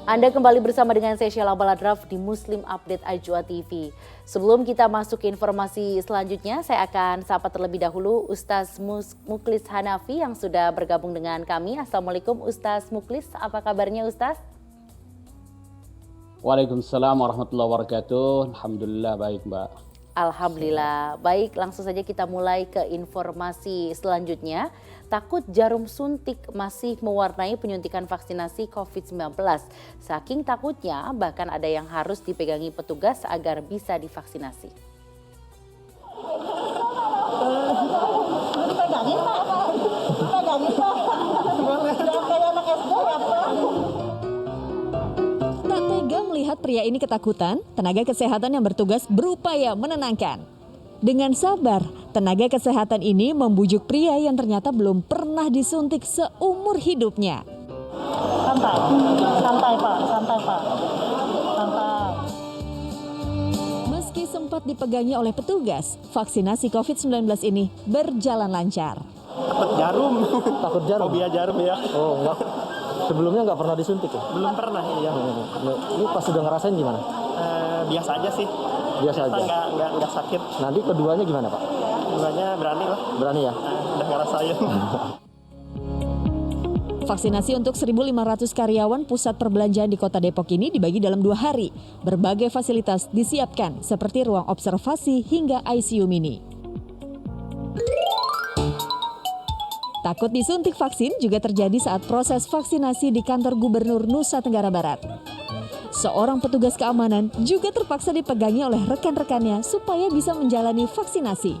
Anda kembali bersama dengan saya Sheila Baladraf di Muslim Update Ajwa TV. Sebelum kita masuk ke informasi selanjutnya, saya akan sapa terlebih dahulu Ustaz Muklis Hanafi yang sudah bergabung dengan kami. Assalamualaikum Ustaz Muklis, apa kabarnya Ustaz? Waalaikumsalam warahmatullahi wabarakatuh. Alhamdulillah baik Mbak. Alhamdulillah, baik langsung saja kita mulai ke informasi selanjutnya. Takut jarum suntik masih mewarnai penyuntikan vaksinasi COVID-19. Saking takutnya bahkan ada yang harus dipegangi petugas agar bisa divaksinasi. Pegangin Pak, pegangin Pak. Jangan kayak anak SD ya Pak. Tak tega melihat pria ini ketakutan, tenaga kesehatan yang bertugas berupaya menenangkan. Dengan sabar, tenaga kesehatan ini membujuk pria yang ternyata belum pernah disuntik seumur hidupnya. Santai, santai Pak, santai Pak, santai. Meski sempat dipegangi oleh petugas, vaksinasi COVID-19 ini berjalan lancar. Takut jarum. Takut jarum? Fobia jarum ya. Oh enggak. Sebelumnya nggak pernah disuntik ya? Belum pernah ya. Ini pas sudah ngerasain gimana? Biasa aja sih. Biasa aja? Nggak sakit. Nanti keduanya gimana Pak? Keduanya berani lah. Berani ya? Udah ngerasain. Vaksinasi untuk 1.500 karyawan pusat perbelanjaan di Kota Depok ini dibagi dalam 2 hari. Berbagai fasilitas disiapkan seperti ruang observasi hingga ICU mini. Takut disuntik vaksin juga terjadi saat proses vaksinasi di kantor Gubernur Nusa Tenggara Barat. Seorang petugas keamanan juga terpaksa dipegangi oleh rekan-rekannya supaya bisa menjalani vaksinasi.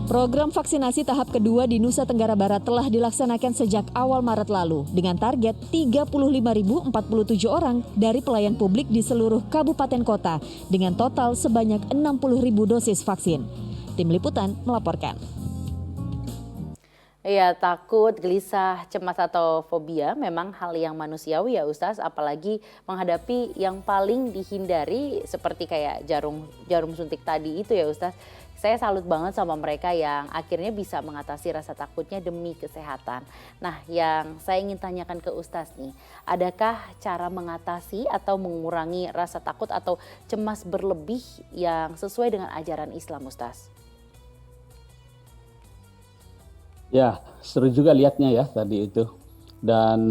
Program vaksinasi tahap kedua di Nusa Tenggara Barat telah dilaksanakan sejak awal Maret lalu dengan target 35.047 orang dari pelayan publik di seluruh kabupaten kota dengan total sebanyak 60.000 dosis vaksin. Tim Liputan melaporkan. Iya, takut, gelisah, cemas atau fobia memang hal yang manusiawi ya Ustaz, apalagi menghadapi yang paling dihindari seperti kayak jarum suntik tadi itu ya Ustaz. Saya salut banget sama mereka yang akhirnya bisa mengatasi rasa takutnya demi kesehatan. Nah, yang saya ingin tanyakan ke Ustaz nih, adakah cara mengatasi atau mengurangi rasa takut atau cemas berlebih yang sesuai dengan ajaran Islam Ustaz? Ya, seru juga lihatnya ya tadi itu. Dan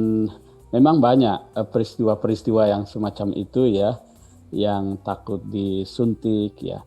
memang banyak peristiwa-peristiwa yang semacam itu ya, yang takut disuntik ya.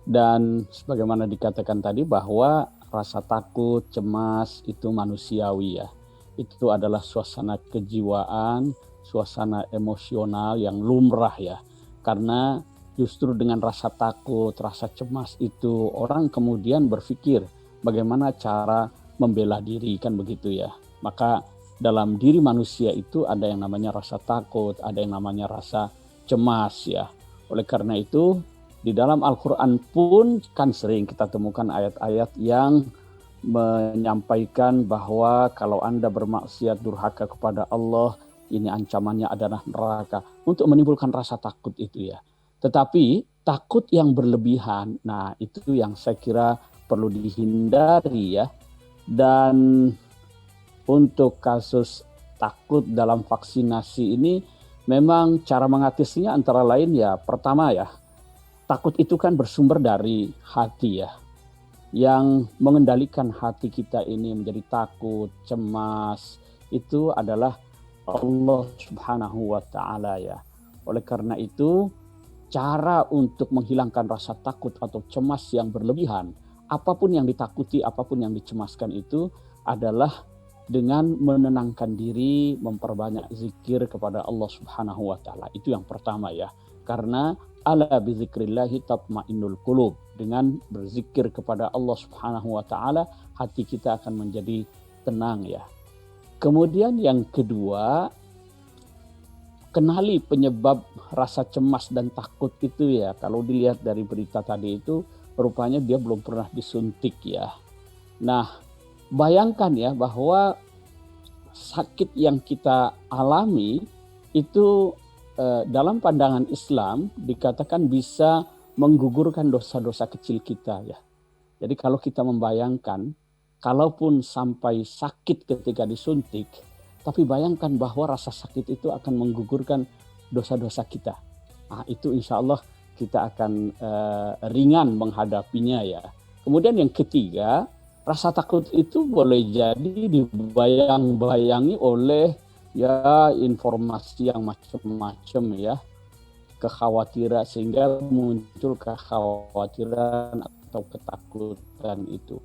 Dan sebagaimana dikatakan tadi bahwa rasa takut, cemas itu manusiawi ya. Itu adalah suasana kejiwaan, suasana emosional yang lumrah ya. Karena justru dengan rasa takut, rasa cemas itu orang kemudian berpikir bagaimana cara membela diri kan begitu ya. Maka dalam diri manusia itu ada yang namanya rasa takut, ada yang namanya rasa cemas ya. Oleh karena itu di dalam Al-Quran pun kan sering kita temukan ayat-ayat yang menyampaikan bahwa kalau Anda bermaksiat durhaka kepada Allah, ini ancamannya adalah neraka. Untuk menimbulkan rasa takut itu ya. Tetapi takut yang berlebihan, nah itu yang saya kira perlu dihindari ya. Dan untuk kasus takut dalam vaksinasi ini memang cara mengatasinya antara lain ya pertama ya, takut itu kan bersumber dari hati ya. Yang mengendalikan hati kita ini menjadi takut, cemas, itu adalah Allah Subhanahu wa Ta'ala ya. Oleh karena itu, cara untuk menghilangkan rasa takut atau cemas yang berlebihan, apapun yang ditakuti, apapun yang dicemaskan itu adalah dengan menenangkan diri, memperbanyak zikir kepada Allah Subhanahu wa Ta'ala. Itu yang pertama ya. Karena ala bizikrillahi tatmainnul qulub. Dengan berzikir kepada Allah Subhanahu wa Ta'ala, hati kita akan menjadi tenang ya. Kemudian yang kedua, kenali penyebab rasa cemas dan takut itu ya. Kalau dilihat dari berita tadi itu, rupanya dia belum pernah disuntik ya. Nah, bayangkan ya bahwa sakit yang kita alami itu dalam pandangan Islam dikatakan bisa menggugurkan dosa-dosa kecil kita ya. Jadi kalau kita membayangkan, kalaupun sampai sakit ketika disuntik, tapi bayangkan bahwa rasa sakit itu akan menggugurkan dosa-dosa kita. Nah, itu insya Allah kita akan ringan menghadapinya ya. Kemudian yang ketiga, rasa takut itu boleh jadi dibayang-bayangi oleh ya informasi yang macam-macam ya, kekhawatiran, sehingga muncul kekhawatiran atau ketakutan itu.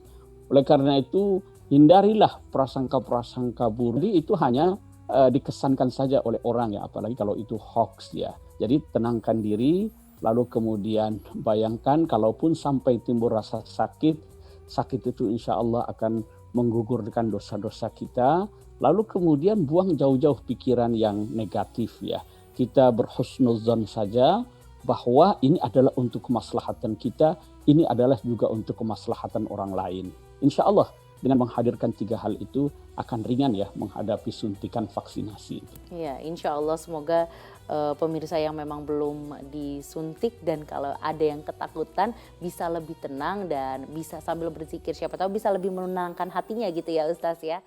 Oleh karena itu, hindarilah prasangka-prasangka buruk itu hanya dikesankan saja oleh orang ya, apalagi kalau itu hoax ya. Jadi tenangkan diri, lalu kemudian bayangkan kalaupun sampai timbul rasa sakit, sakit itu insya Allah akan menggugurkan dosa-dosa kita. Lalu kemudian buang jauh-jauh pikiran yang negatif ya. Kita berhusnuzon saja bahwa ini adalah untuk kemaslahatan kita, ini adalah juga untuk kemaslahatan orang lain. Insya Allah dengan menghadirkan 3 hal itu akan ringan ya menghadapi suntikan vaksinasi. Ya, insya Allah semoga pemirsa yang memang belum disuntik dan kalau ada yang ketakutan bisa lebih tenang dan bisa sambil berzikir, siapa tahu bisa lebih menenangkan hatinya gitu ya Ustaz ya.